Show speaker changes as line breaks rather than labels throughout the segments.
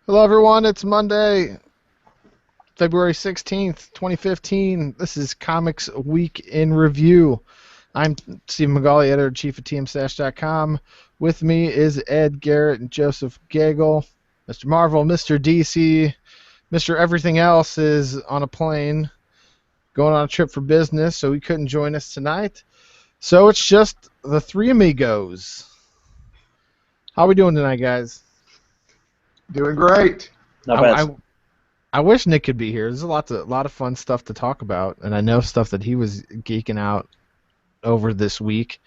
Hello, everyone. It's Monday, February 16th, 2015. This is Comics Week in Review. I'm Steve McGauley, editor-in-chief of TMStash.com. With me is Ed Garrett and Joseph Gagel. Mr. Marvel, Mr. DC, Mr. Everything Else is on a plane going on a trip for business, so he couldn't join us tonight. So it's just the three amigos. How are we doing tonight, guys?
Doing great.
Not bad.
I wish Nick could be here. There's a lot of fun stuff to talk about, and I know stuff that he was geeking out over this week.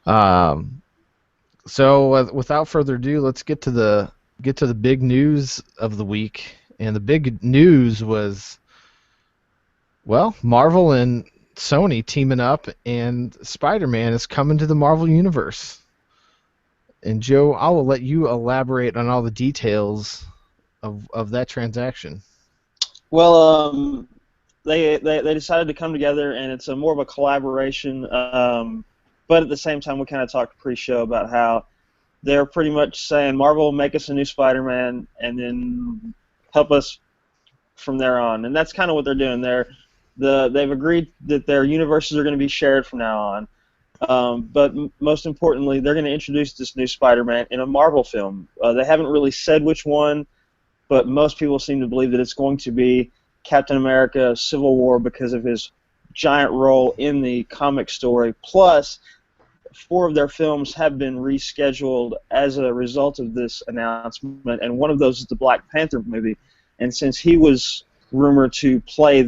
So without further ado, let's get to the big news of the week. And the big news was, well, Marvel and Sony teaming up, and Spider-Man is coming to the Marvel Universe. And Joe, I will let you elaborate on all the details of that transaction.
Well, they decided to come together, and it's more of a collaboration. But at the same time, we kind of talked pre-show about how they're pretty much saying, Marvel, make us a new Spider-Man, and then help us from there on. And that's kind of what they're doing. They've agreed that their universes are going to be shared from now on. But most importantly, they're going to introduce this new Spider-Man in a Marvel film. They haven't really said which one, but most people seem to believe that it's going to be Captain America Civil War because of his giant role in the comic story. Plus, 4 of their films have been rescheduled as a result of this announcement, and one of those is the Black Panther movie. And since he was rumored to play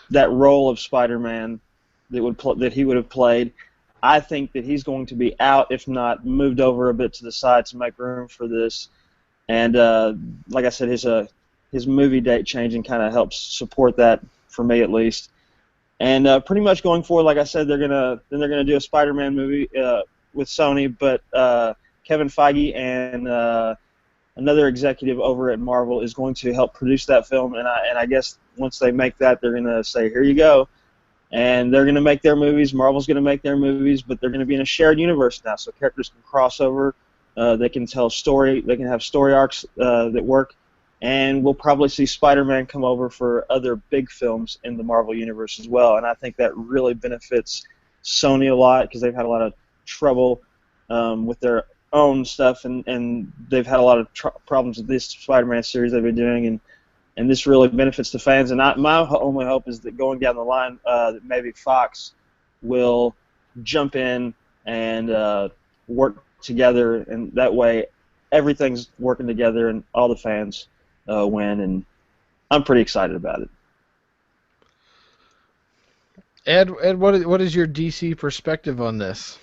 that role of Spider-Man that he would have played, I think that he's going to be out, if not moved over a bit to the side to make room for this. And like I said, his movie date changing kind of helps support that for me at least. And pretty much going forward, like I said, they're gonna do a Spider-Man movie with Sony, but Kevin Feige and another executive over at Marvel is going to help produce that film. And I guess once they make that, they're gonna say, here you go. And they're going to make their movies. Marvel's going to make their movies, but they're going to be in a shared universe now, so characters can cross over. They can tell story. They can have story arcs that work, and we'll probably see Spider-Man come over for other big films in the Marvel universe as well. And I think that really benefits Sony a lot because they've had a lot of trouble with their own stuff, and they've had a lot of problems with this Spider-Man series they've been doing, and this really benefits the fans. And my only hope is that going down the line, that maybe Fox will jump in and work together, and that way everything's working together and all the fans win. And I'm pretty excited about it.
Ed, what is your DC perspective on this?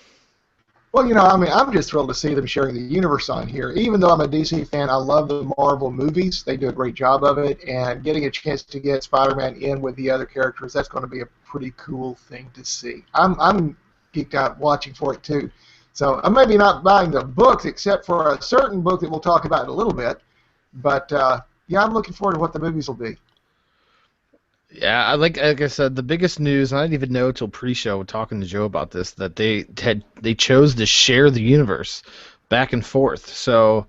Well, I'm just thrilled to see them sharing the universe on here. Even though I'm a DC fan, I love the Marvel movies. They do a great job of it, and getting a chance to get Spider-Man in with the other characters, that's going to be a pretty cool thing to see. I'm geeked out watching for it, too. So I'm maybe not buying the books, except for a certain book that we'll talk about in a little bit. But, yeah, I'm looking forward to what the movies will be.
Yeah, like I said, the biggest news, and I didn't even know till pre-show talking to Joe about this, that they chose to share the universe back and forth. So,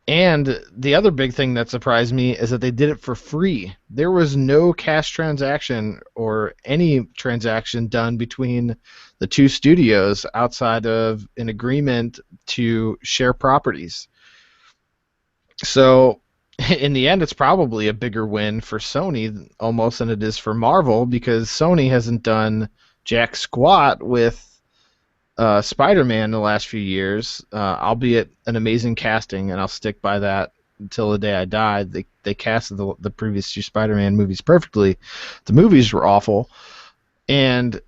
and the other big thing that surprised me is that they did it for free. There was no cash transaction or any transaction done between the two studios outside of an agreement to share properties. So, in the end, it's probably a bigger win for Sony almost than it is for Marvel, because Sony hasn't done jack squat with Spider-Man in the last few years, albeit an amazing casting, and I'll stick by that until the day I die. They casted the previous 2 Spider-Man movies perfectly. The movies were awful, and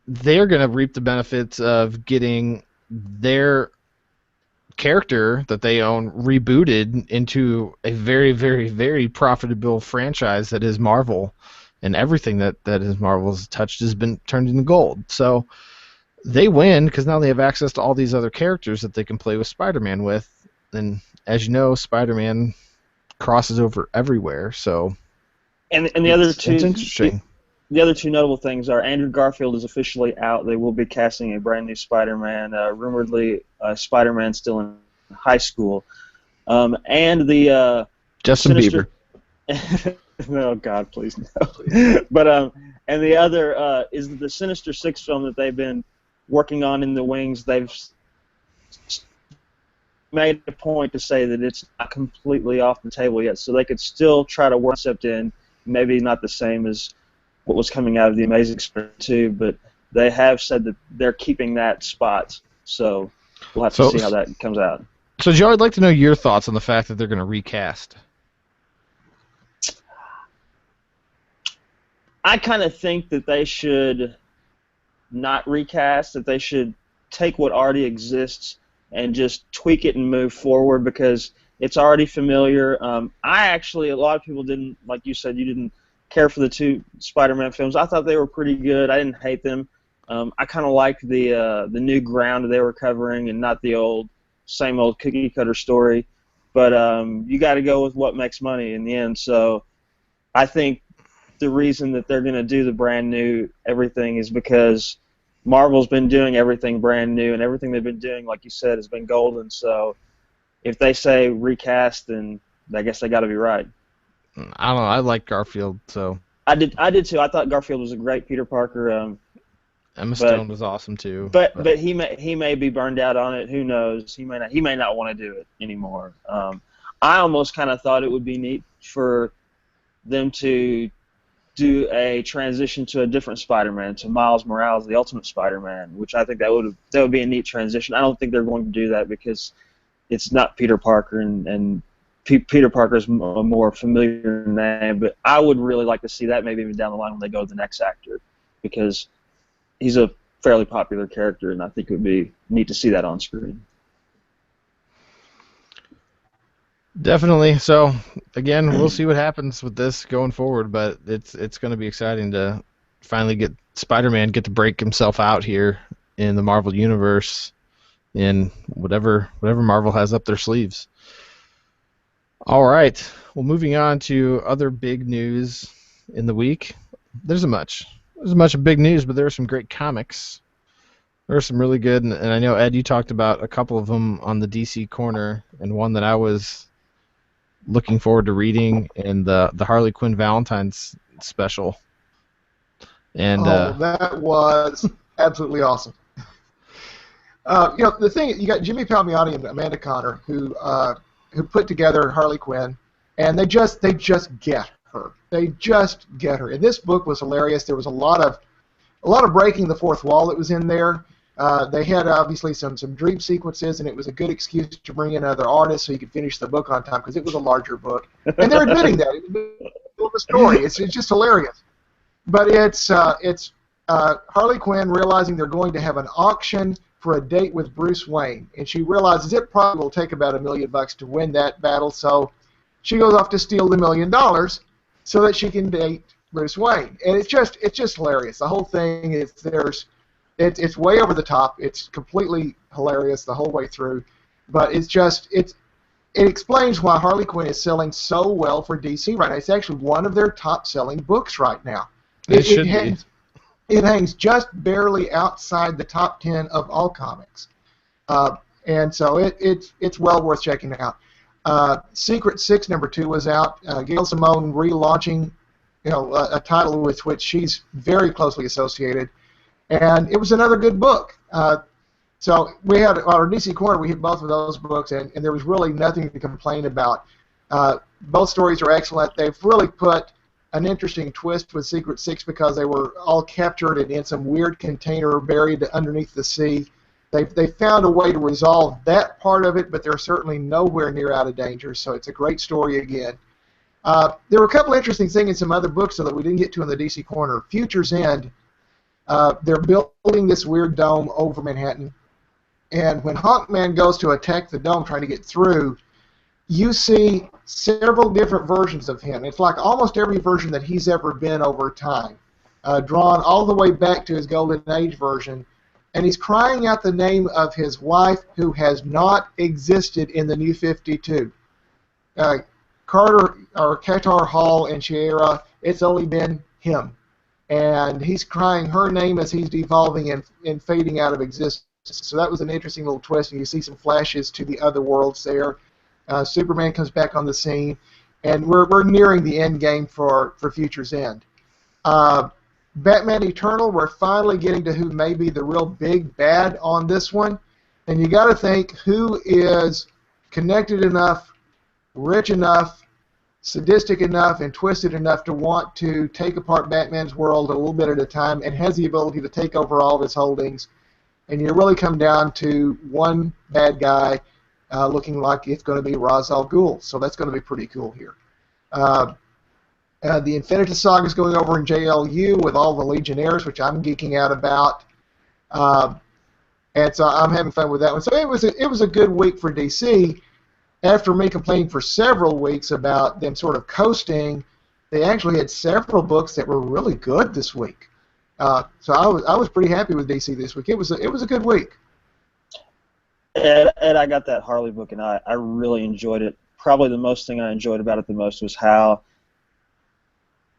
they're going to reap the benefits of getting their character that they own rebooted into a very, very, very profitable franchise that is Marvel, and everything that is Marvel's touched has been turned into gold. So they win because now they have access to all these other characters that they can play with Spider-Man with, and as you know, Spider-Man crosses over everywhere. So
and the other two,
it's interesting.
The other 2 notable things are Andrew Garfield is officially out. They will be casting a brand new Spider-Man. Rumoredly, Spider-Man still in high school. And the
Justin
Sinister.
Bieber.
Oh God, please no. But and the other is the Sinister Six film that they've been working on in the wings. They've made a point to say that it's not completely off the table yet, so they could still try to work concept in. Maybe not the same as what was coming out of the Amazing Spider-Man 2, but they have said that they're keeping that spot. So we'll have to see how that comes out.
So, Joe, I'd like to know your thoughts on the fact that they're going to recast.
I kind of think that they should not recast, that they should take what already exists and just tweak it and move forward because it's already familiar. I actually, a lot of people didn't, like you said, you didn't care for the two Spider-Man films. I thought they were pretty good. I didn't hate them. I kind of liked the new ground they were covering and not the same old cookie cutter story. But you got to go with what makes money in the end. So I think the reason that they're going to do the brand new everything is because Marvel's been doing everything brand new, and everything they've been doing, like you said, has been golden. So if they say recast, then I guess they got to be right.
I don't know. I like Garfield, so
I did too. I thought Garfield was a great Peter Parker.
Emma Stone was awesome too.
But he may be burned out on it. Who knows? He may not want to do it anymore. I almost kind of thought it would be neat for them to do a transition to a different Spider-Man, to Miles Morales, the Ultimate Spider-Man, which I think that would be a neat transition. I don't think they're going to do that because it's not Peter Parker, and Peter Parker is a more familiar name. But I would really like to see that maybe even down the line when they go to the next actor, because he's a fairly popular character, and I think it would be neat to see that on screen.
Definitely. So, again, we'll see what happens with this going forward, but it's going to be exciting to finally get Spider-Man get to break himself out here in the Marvel Universe in whatever Marvel has up their sleeves. All right. Well, moving on to other big news in the week. There's much big news, but there are some great comics. There are some really good, and I know, Ed, you talked about a couple of them on the DC Corner, and one that I was looking forward to reading, and the Harley Quinn Valentine's special. And
that was absolutely awesome. The thing, you got Jimmy Palmiotti and Amanda Conner who put together Harley Quinn, and they just get her. They just get her. And this book was hilarious. There was a lot of breaking the fourth wall that was in there. They had obviously some dream sequences, and it was a good excuse to bring in other artists so you could finish the book on time because it was a larger book. And they're admitting that. It's a story. It's just hilarious. But it's Harley Quinn realizing they're going to have an auction for a date with Bruce Wayne, and she realizes it probably will take about $1 million to win that battle, so she goes off to steal the $1 million so that she can date Bruce Wayne. And it's just hilarious. The whole thing is it's way over the top. It's completely hilarious the whole way through, but it explains why Harley Quinn is selling so well for DC right now. It's actually one of their top-selling books right now.
It should be.
It hangs just barely outside the top 10 of all comics, and so it's well worth checking out. Secret Six #2 was out. Gail Simone relaunching, a title with which she's very closely associated, and it was another good book. So we had our DC Corner. We hit both of those books, and there was really nothing to complain about. Both stories are excellent. They've really put an interesting twist with Secret Six because they were all captured and in some weird container buried underneath the sea. They found a way to resolve that part of it, but they're certainly nowhere near out of danger, so it's a great story again. There were a couple interesting things in some other books that we didn't get to in the DC Corner. Future's End, they're building this weird dome over Manhattan, and when Hawkman goes to attack the dome trying to get through, you see several different versions of him. It's like almost every version that he's ever been over time, drawn all the way back to his Golden Age version, and he's crying out the name of his wife who has not existed in the New 52. Carter, or Qatar Hall and Shiera, it's only been him. And he's crying her name as he's devolving and fading out of existence. So that was an interesting little twist, and you see some flashes to the other worlds there. Superman comes back on the scene, and we're nearing the end game for Future's End. Batman Eternal, we're finally getting to who may be the real big bad on this one. And you got to think who is connected enough, rich enough, sadistic enough, and twisted enough to want to take apart Batman's world a little bit at a time and has the ability to take over all of his holdings. And you really come down to one bad guy looking like it's going to be Ra's al Ghul. So that's going to be pretty cool here. The Infinitus Saga is going over in JLU with all the Legionnaires, which I'm geeking out about. And so I'm having fun with that one. So it was a good week for DC. After me complaining for several weeks about them sort of coasting, they actually had several books that were really good this week. So I was pretty happy with DC this week. It was a good week.
And I got that Harley book, and I really enjoyed it. Probably the most thing I enjoyed about it the most was how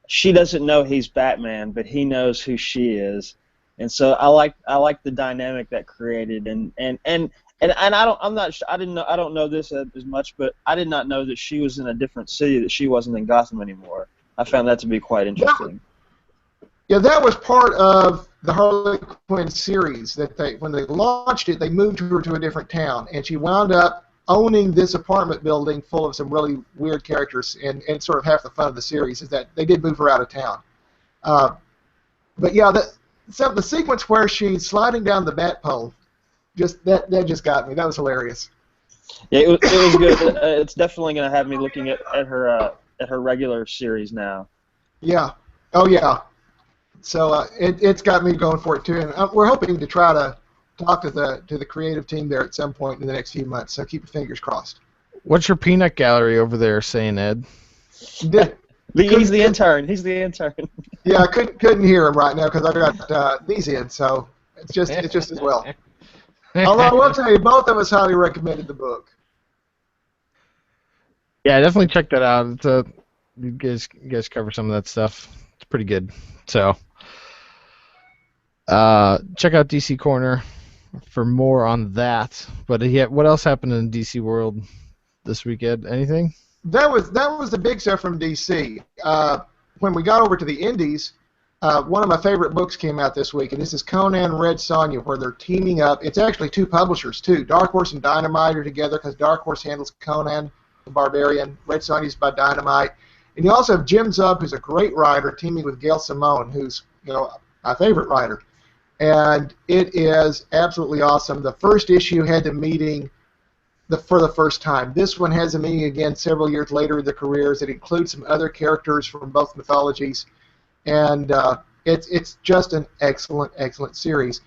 she doesn't know he's Batman, but he knows who she is, and so I like the dynamic that created, and I don't know this as much, but I did not know that she was in a different city, that she wasn't in Gotham anymore. I found that to be quite interesting.
Yeah, that was part of the Harley Quinn series. That when they launched it, they moved her to a different town, and she wound up owning this apartment building full of some really weird characters, and sort of half the fun of the series is that they did move her out of town. But yeah, the sequence where she's sliding down the bat pole, that just got me. That was hilarious.
Yeah, it was good. It's definitely going to have me looking at her regular series now.
Yeah. Oh yeah. So it's got me going for it too, and we're hoping to try to talk to the creative team there at some point in the next few months. So keep your fingers crossed.
What's your peanut gallery over there saying, Ed?
He's the intern. He's the intern.
Yeah, I couldn't hear him right now because I got these in, so it's just as well. Although I will tell you, both of us highly recommended the book.
Yeah, definitely check that out. You guys cover some of that stuff. It's pretty good. So check out DC Corner for more on that. But what else happened in DC World this weekend? Anything?
That was the big stuff from DC. When we got over to the Indies, one of my favorite books came out this week, and this is Conan Red Sonja, where they're teaming up. It's actually two publishers, too. Dark Horse and Dynamite are together because Dark Horse handles Conan the Barbarian. Red Sonja is by Dynamite. And you also have Jim Zub, who's a great writer, teaming with Gail Simone, who's my favorite writer. And it is absolutely awesome. The first issue had the meeting for the first time. This one has a meeting again several years later in their careers. It includes some other characters from both mythologies. And it's just an excellent series.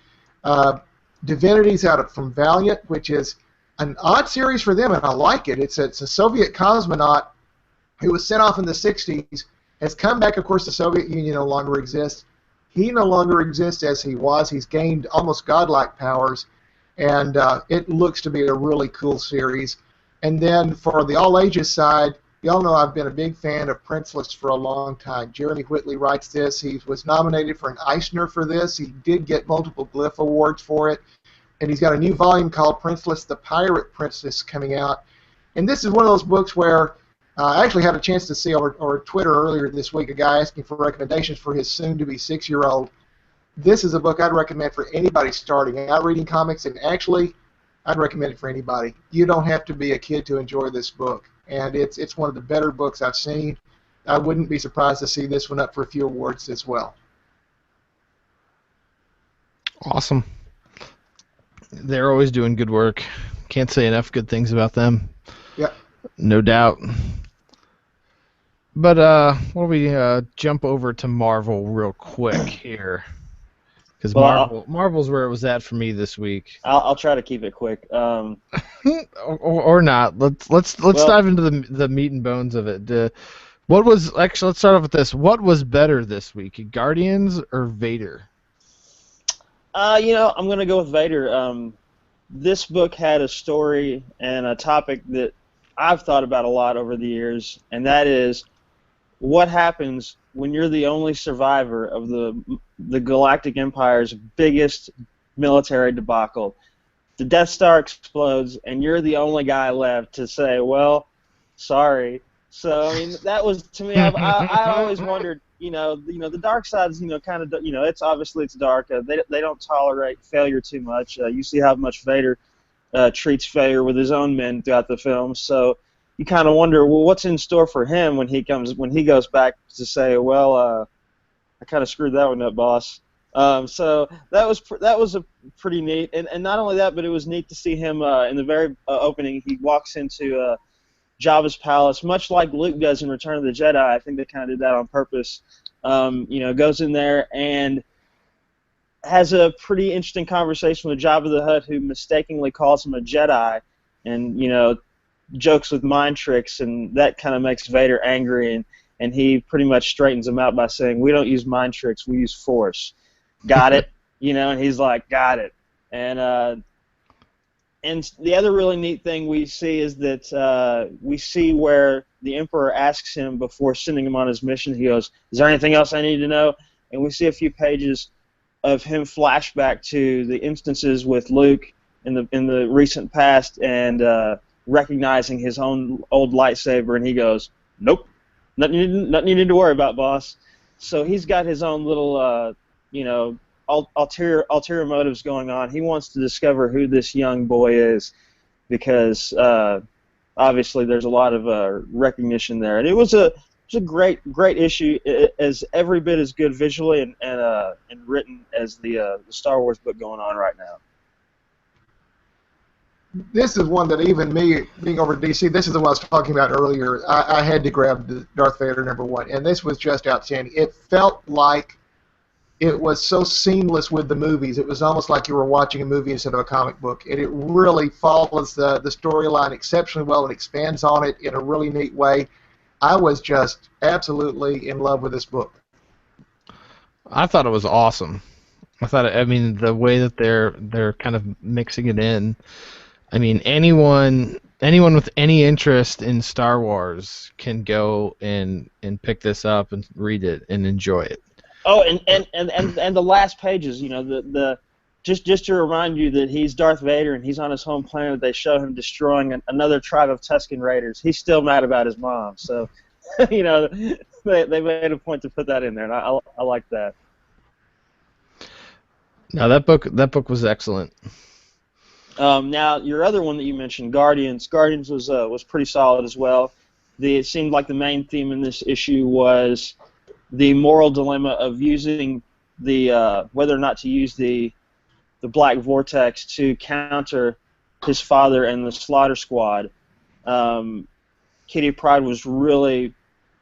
Divinity's out from Valiant, which is an odd series for them, and I like it. It's a Soviet cosmonaut who was sent off in the 60s, has come back. Of course, the Soviet Union no longer exists. He no longer exists as he was. He's gained almost godlike powers, and it looks to be a really cool series. And then for the all-ages side, y'all know I've been a big fan of Princeless for a long time. Jeremy Whitley writes this. He was nominated for an Eisner for this. He did get multiple Glyph Awards for it. And he's got a new volume called Princeless, the Pirate Princess, coming out. And this is one of those books where I actually had a chance to see over Twitter earlier this week a guy asking for recommendations for his soon-to-be 6-year-old. This is a book I'd recommend for anybody starting out reading comics, and actually, I'd recommend it for anybody. You don't have to be a kid to enjoy this book, and it's one of the better books I've seen. I wouldn't be surprised to see this one up for a few awards as well.
Awesome. They're always doing good work. Can't say enough good things about them.
Yep.
No doubt. But why don't we jump over to Marvel real quick here? Because Marvel's where it was at for me this week.
I'll try to keep it quick.
or not. Let's dive into the meat and bones of it. Let's start off with this. What was better this week, Guardians or Vader?
I'm going to go with Vader. This book had a story and a topic that I've thought about a lot over the years, and that is what happens when you're the only survivor of the Galactic Empire's biggest military debacle. the Death Star explodes, and you're the only guy left to say, well, sorry. So I mean, that was to me. I always wondered, the dark side's, kind of, it's obviously it's dark. They don't tolerate failure too much. You see how much Vader treats failure with his own men throughout the film. So you kind of wonder, well, what's in store for him when he goes back to say, well, I kind of screwed that one up, boss. So that was a pretty neat, and not only that, but it was neat to see him in the very opening. He walks into Jabba's palace, much like Luke does in Return of the Jedi. I think they kind of did that on purpose. Goes in there and has a pretty interesting conversation with Jabba the Hutt, who mistakenly calls him a Jedi, and jokes with mind tricks, and that kind of makes Vader angry, and he pretty much straightens him out by saying, "We don't use mind tricks, we use Force." Got it? And he's like, got it. And the other really neat thing we see is that we see where the Emperor asks him before sending him on his mission. He goes, "Is there anything else I need to know?" And we see a few pages of him flashback to the instances with Luke in the recent past, and recognizing his own old lightsaber, and he goes, "Nope, nothing you need to worry about, boss." So he's got his own little ulterior motives going on. He wants to discover who this young boy is, because obviously there's a lot of recognition there. And it was a great issue, as every bit as good visually and written as the Star Wars book going on right now.
This is one that even me, being over DC, this is the one I was talking about earlier. I had to grab the Darth Vader #1, and this was just outstanding. It felt like it was so seamless with the movies. It was almost like you were watching a movie instead of a comic book, and it really follows the storyline exceptionally well and expands on it in a really neat way. I was just absolutely in love with this book.
I thought it was awesome. I mean, the way that they're kind of mixing it in. I mean, anyone with any interest in Star Wars can go and pick this up and read it and enjoy it.
Oh, and the last pages, just to remind you that he's Darth Vader and he's on his home planet. They show him destroying another tribe of Tusken Raiders. He's still mad about his mom, so they made a point to put that in there, and I like that.
No, that book was excellent.
Now your other one that you mentioned, Guardians was pretty solid as well. It seemed like the main theme in this issue was the moral dilemma of using whether or not to use the Black Vortex to counter his father and the Slaughter Squad. Kitty Pryde was really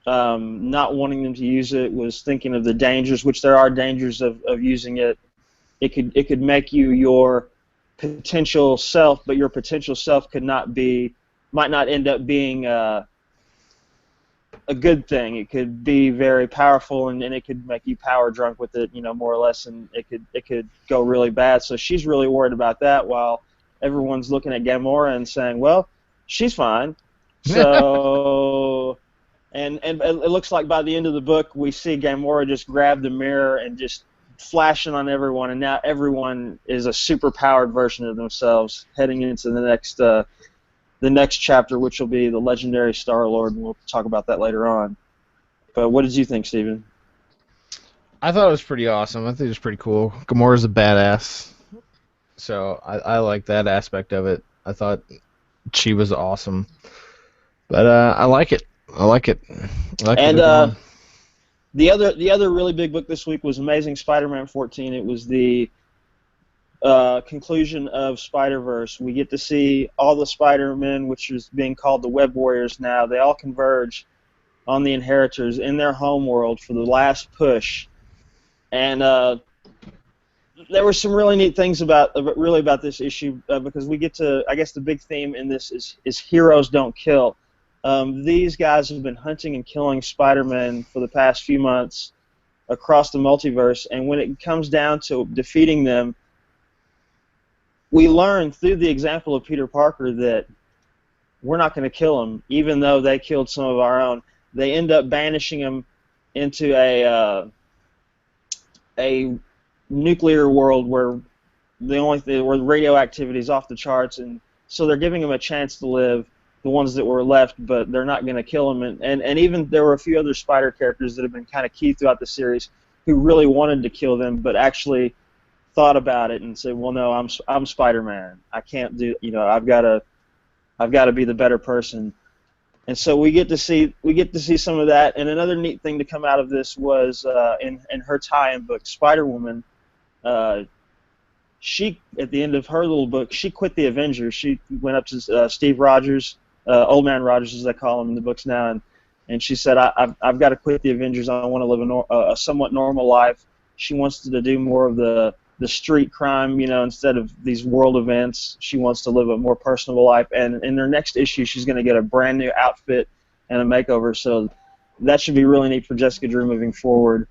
not wanting them to use it, was thinking of the dangers, which there are dangers of using it. It could make you your potential self, but your potential self might not end up being a good thing. It could be very powerful, and it could make you power drunk with it, more or less, and it could go really bad. So she's really worried about that, while everyone's looking at Gamora and saying, well, she's fine. So and it looks like by the end of the book we see Gamora just grab the mirror and just flashing on everyone, and now everyone is a super powered version of themselves heading into the next chapter, which will be the legendary Star-Lord, and we'll talk about that later on. But what did you think, Steven?
I thought it was pretty awesome. I think it was pretty cool. Gamora's a badass, so I like that aspect of it. I thought she was awesome, but I like it. And
the other really big book this week was Amazing Spider-Man 14. It was the conclusion of Spider-Verse. We get to see all the Spider-Men, which is being called the Web Warriors now. They all converge on the Inheritors in their home world for the last push. And there were some really neat things about this issue, because we get to, I guess the big theme in this is heroes don't kill. These guys have been hunting and killing Spider-Man for the past few months across the multiverse, and when it comes down to defeating them, we learn through the example of Peter Parker that we're not going to kill them, even though they killed some of our own. They end up banishing them into a nuclear world where the only thing where radioactivity is off the charts, and so they're giving him a chance to live, the ones that were left, but they're not going to kill him. And even there were a few other Spider characters that have been kind of key throughout the series who really wanted to kill them, but actually thought about it and said, well, no, I'm Spider-Man. I can't do, I've got to be the better person. And so we get to see some of that. And another neat thing to come out of this was in her tie-in book, Spider-Woman. She, at the end of her little book, she quit the Avengers. She went up to Steve Rogers, Old Man Rogers as they call him in the books now, and she said, I've got to quit the Avengers. I want to live a somewhat normal life. She wants to do more of the street crime, instead of these world events. She wants to live a more personal life. And in her next issue, she's going to get a brand new outfit and a makeover. So that should be really neat for Jessica Drew moving forward.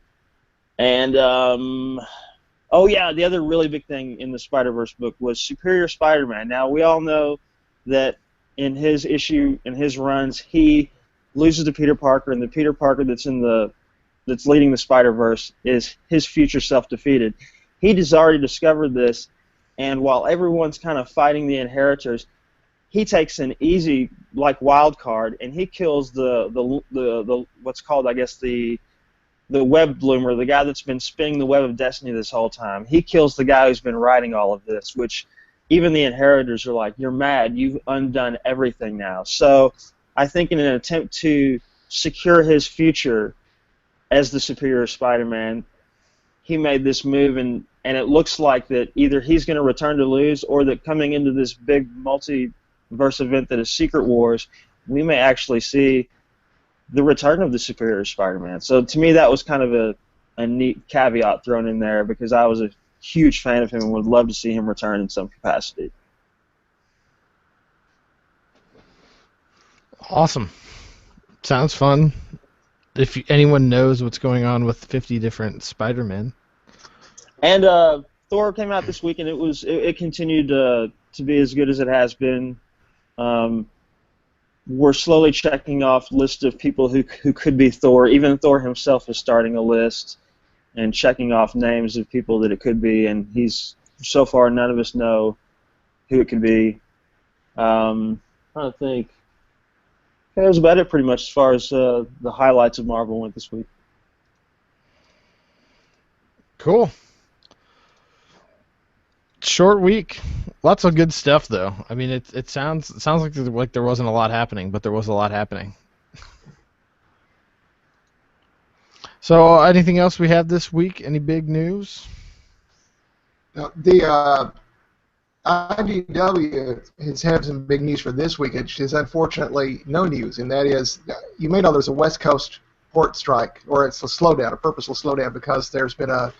And oh yeah, the other really big thing in the Spider-Verse book was Superior Spider-Man. Now we all know that in his issue, in his runs, he loses to Peter Parker, and the Peter Parker that's leading the Spider-Verse is his future self defeated. He has already discovered this, and while everyone's kind of fighting the Inheritors, he takes an easy wild card, and he kills the what's called, I guess, the web bloomer, the guy that's been spinning the web of destiny this whole time. He kills the guy who's been writing all of this, which even the Inheritors are like, you're mad, you've undone everything now. So I think in an attempt to secure his future as the Superior Spider-Man, he made this move, and it looks like that either he's going to return to lose, or that coming into this big multiverse event that is Secret Wars, we may actually see the return of the Superior Spider-Man. So to me, that was kind of a neat caveat thrown in there, because I was a huge fan of him and would love to see him return in some capacity.
Awesome. Sounds fun. If anyone knows what's going on with 50 different Spider-Men.
And Thor came out this week, and it continued to be as good as it has been. We're slowly checking off list of people who could be Thor. Even Thor himself is starting a list and checking off names of people that it could be, and so far none of us know who it could be. I'm trying to think. That was about it pretty much as far as the highlights of Marvel went this week.
Cool. Short week. Lots of good stuff, though. I mean, it sounds like there wasn't a lot happening, but there was a lot happening. So, anything else we have this week? Any big news?
The IDW has had some big news for this week. It is unfortunately no news, and that is, you may know there's a West Coast port strike, or it's a slowdown, a purposeful slowdown, because there's been a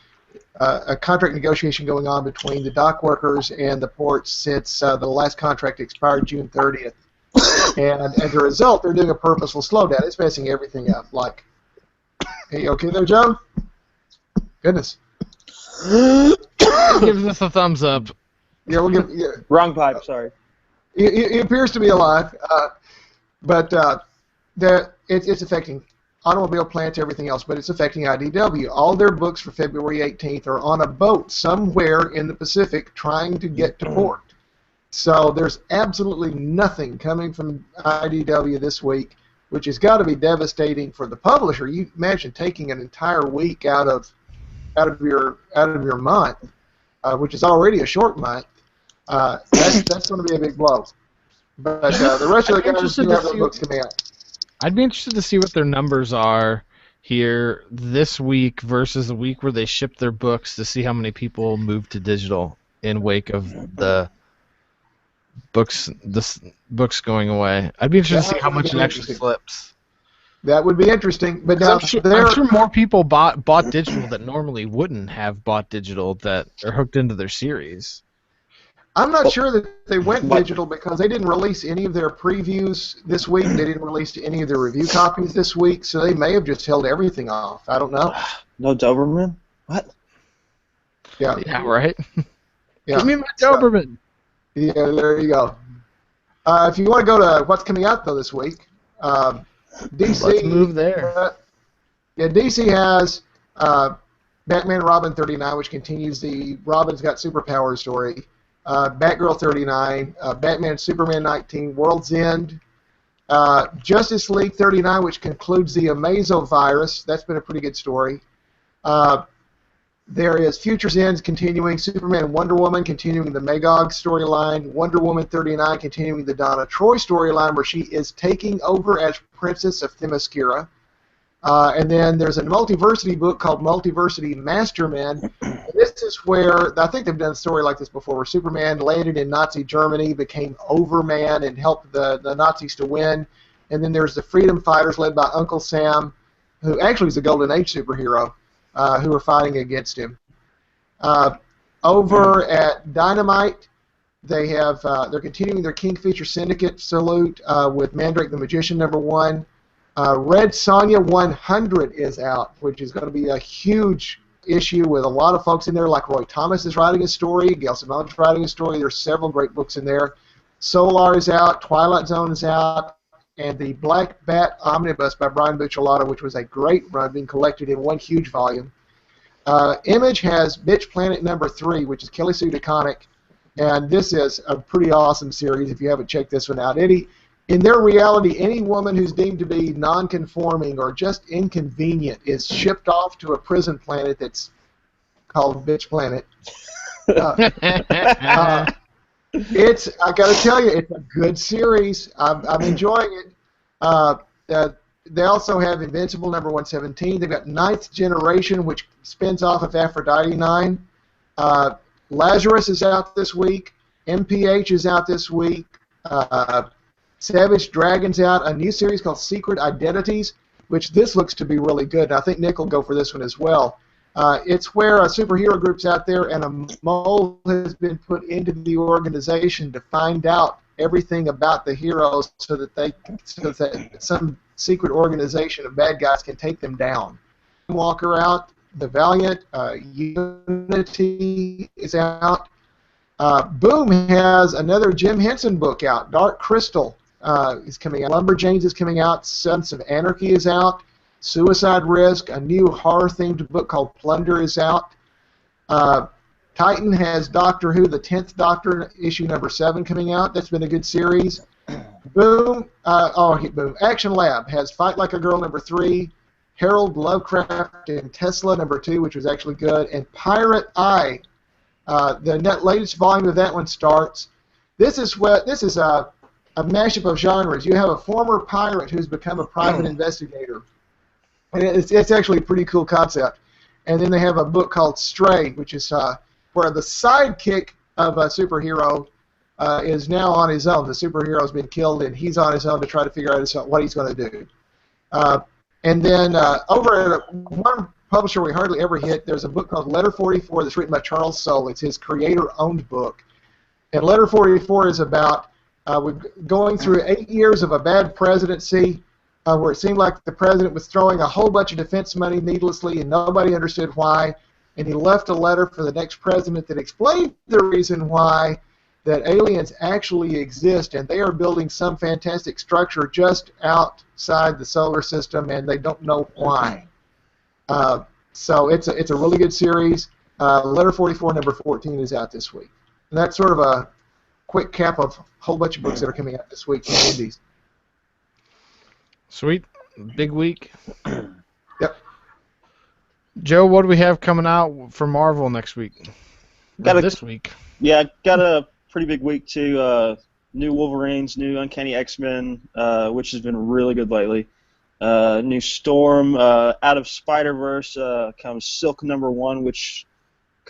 contract negotiation going on between the dock workers and the ports since the last contract expired June 30th. And as a result, they're doing a purposeful slowdown. It's messing everything up. Like, hey, you okay there, Joe? Goodness.
Gives us a thumbs up.
Yeah, we'll give. Yeah.
Wrong pipe, sorry.
He appears to be alive, but it's affecting automobile plants, everything else, but it's affecting IDW. All their books for February 18th are on a boat somewhere in the Pacific trying to get to port. So there's absolutely nothing coming from IDW this week, which has got to be devastating for the publisher. You imagine taking an entire week out of your month, which is already a short month. That's going to be a big blow. But the rest of the guys do have their books coming out.
I'd be interested to see what their numbers are here this week versus the week where they shipped their books, to see how many people moved to digital in wake of the books going away. I'd be interested to see how much it actually flips.
That would be interesting. But now
I'm sure more people bought digital that normally wouldn't have bought digital that are hooked into their series.
I'm not sure that they went digital because they didn't release any of their previews this week. They didn't release any of their review copies this week, so they may have just held everything off. I don't know.
No Doberman? What?
Yeah.
Yeah, right?
Yeah.
Give me my Doberman.
Yeah, there you go. If you want to go to what's coming out, though, this week, DC...
Let's move there.
DC has Batman Robin 39, which continues the Robin's Got Superpowers story. Batgirl 39, Batman Superman 19, World's End, Justice League 39, which concludes the Amazovirus. That's been a pretty good story. There is Future's End continuing, Superman and Wonder Woman continuing the Magog storyline, Wonder Woman 39 continuing the Donna Troy storyline where she is taking over as Princess of Themyscira. And then there's a multiversity book called Multiversity Masterman. This is where, I think they've done a story like this before, where Superman landed in Nazi Germany, became Overman, and helped the Nazis to win. And then there's the Freedom Fighters led by Uncle Sam, who actually is a Golden Age superhero, who are fighting against him. Over at Dynamite, they're continuing their Kingfisher Syndicate salute with Mandrake the Magician #1. Red Sonja 100 is out, which is going to be a huge issue with a lot of folks in there, like Roy Thomas is writing a story, Gail Simone is writing a story. There's several great books in there. Solar is out, Twilight Zone is out, and the Black Bat Omnibus by Brian Buccellato, which was a great run, being collected in one huge volume. Image has Bitch Planet #3, which is Kelly Sue DeConnick, and this is a pretty awesome series if you haven't checked this one out. In their reality, any woman who's deemed to be non-conforming or just inconvenient is shipped off to a prison planet that's called Bitch Planet. I got to tell you, it's a good series. I'm enjoying it. They also have Invincible #117. They've got Ninth Generation, which spins off of Aphrodite 9. Lazarus is out this week. MPH is out this week. Savage Dragon's out, a new series called Secret Identities, which this looks to be really good. And I think Nick will go for this one as well. It's where a superhero group's out there and a mole has been put into the organization to find out everything about the heroes so that some secret organization of bad guys can take them down. Walker out, The Valiant, Unity is out. Boom has another Jim Henson book out, Dark Crystal. Is coming out. Lumberjanes is coming out. Sons of Anarchy is out. Suicide Risk, a new horror-themed book called Plunder is out. Titan has Doctor Who, the 10th Doctor, issue #7 coming out. That's been a good series. Boom. Boom. Action Lab has Fight Like a Girl #3. Harold Lovecraft and Tesla #2, which was actually good. And Pirate Eye, the latest volume of that one starts. This is a mashup of genres. You have a former pirate who's become a private investigator. And it's actually a pretty cool concept. And then they have a book called Stray, which is where the sidekick of a superhero is now on his own. The superhero's been killed, and he's on his own to try to figure out what he's going to do. And then over at one publisher we hardly ever hit, there's a book called Letter 44 that's written by Charles Soule. It's his creator-owned book. And Letter 44 is about we're going through 8 years of a bad presidency where it seemed like the president was throwing a whole bunch of defense money needlessly and nobody understood why. And he left a letter for the next president that explained the reason why, that aliens actually exist and they are building some fantastic structure just outside the solar system and they don't know why. So it's a really good series. Letter 44 #14 is out this week. And that's sort of a quick cap of a whole bunch of books that are coming out this week from the indies.
Sweet. Big week.
Yep.
Joe, what do we have coming out for Marvel next week? This week.
Yeah, got a pretty big week too. New Wolverines, new Uncanny X-Men, which has been really good lately. New Storm, out of Spider-Verse comes Silk #1, which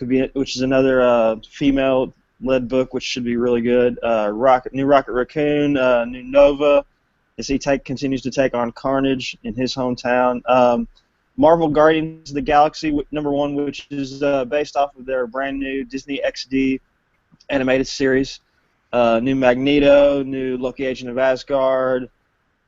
is another female-led book, which should be really good. New Rocket Raccoon, new Nova, as he continues to take on Carnage in his hometown. Marvel Guardians of the Galaxy #1, which is based off of their brand new Disney XD animated series. New Magneto, new Loki Agent of Asgard,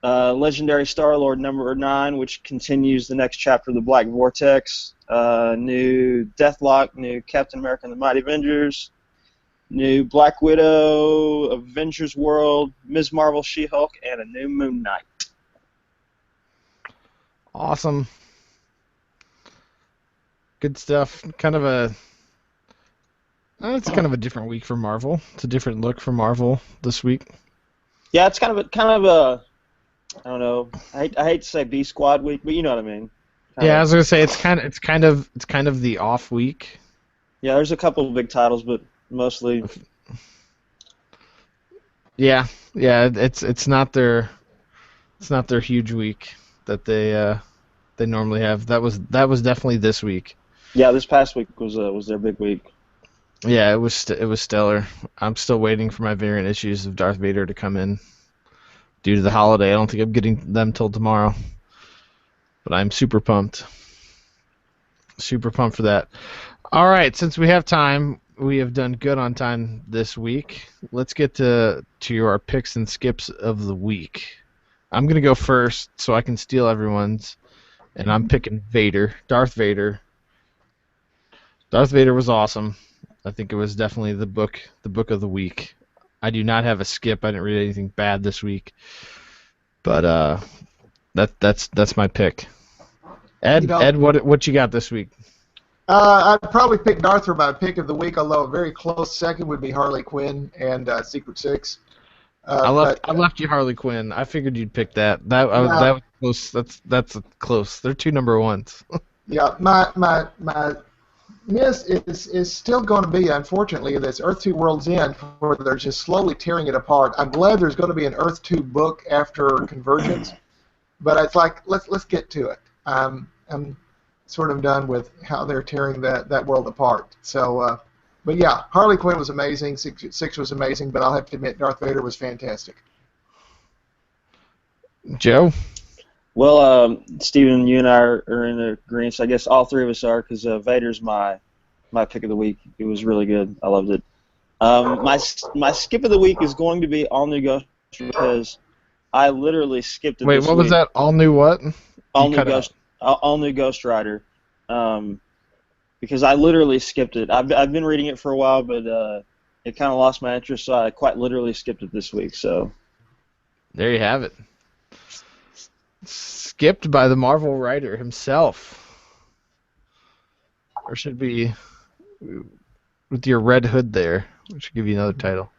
Legendary Star-Lord #9, which continues the next chapter of the Black Vortex, new Deathlock, new Captain America and the Mighty Avengers, new Black Widow, Avengers World, Ms. Marvel, She-Hulk, and a new Moon Knight.
Awesome. Good stuff. It's kind of a different week for Marvel. It's a different look for Marvel this week.
Yeah, it's kind of a I don't know. I hate to say B Squad week, but you know what I mean. Kind
Yeah, I
of.
was gonna say it's kind of the off week.
Yeah, there's a couple of big titles, but mostly.
Yeah, yeah, it's not their huge week that they normally have. That was definitely this week.
Yeah, this past week was their big week.
Yeah, it was stellar. I'm still waiting for my variant issues of Darth Vader to come in due to the holiday. I don't think I'm getting them till tomorrow, but I'm super pumped. Super pumped for that. All right, since we have time, we have done good on time this week. Let's get to our picks and skips of the week. I'm gonna go first so I can steal everyone's, and I'm picking Vader, Darth Vader. Darth Vader was awesome. I think it was definitely the book of the week. I do not have a skip. I didn't read anything bad this week, but that's my pick.
You
Ed,
know,
Ed, what you got this week?
I'd probably pick Darth for my pick of the week, although a very close second would be Harley Quinn and Secret Six.
I left
But
I left you Harley Quinn. I figured you'd pick that. That
yeah,
was close. That's close. They're two number ones.
yeah, my miss is still going to be, unfortunately, this Earth 2 World's End, where they're just slowly tearing it apart. I'm glad there's going to be an Earth 2 book after Convergence, but it's like let's get to it. I'm sort of done with how they're tearing that world apart. So, but yeah, Harley Quinn was amazing. Six was amazing, but I'll have to admit Darth Vader was fantastic.
Joe?
Well, Steven, you and I are in agreement. So I guess all three of us are because Vader's my pick of the week. It was really good. I loved it. My skip of the week is going to be All New Ghost because I literally skipped it
Wait,
this
what was
week.
that? All new what?
All
You
new
cut out.
Ghost, all new Ghost Rider, because I literally skipped it. I've been reading it for a while, but it kind of lost my interest, so I quite literally skipped it this week. So
There you have it. Skipped by the Marvel writer himself. Or should be with your red hood there. We should give you another title.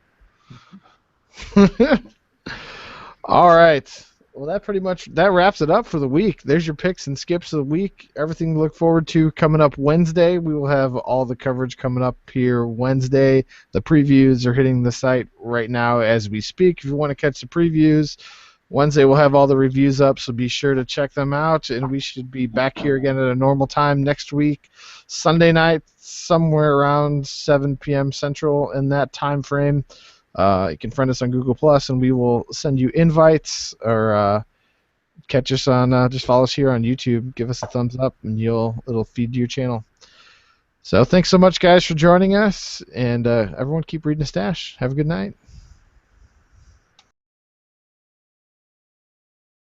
All right. Well, that wraps it up for the week. There's your picks and skips of the week. Everything to look forward to coming up Wednesday. We will have all the coverage coming up here Wednesday. The previews are hitting the site right now as we speak. If you want to catch the previews, Wednesday we'll have all the reviews up, so be sure to check them out. And we should be back here again at a normal time next week, Sunday night, somewhere around 7 p.m. Central in that time frame. You can friend us on Google Plus, and we will send you invites, or catch us on. Just follow us here on YouTube. Give us a thumbs up, and it'll feed to your channel. So thanks so much, guys, for joining us, and everyone keep reading the stash. Have a good night.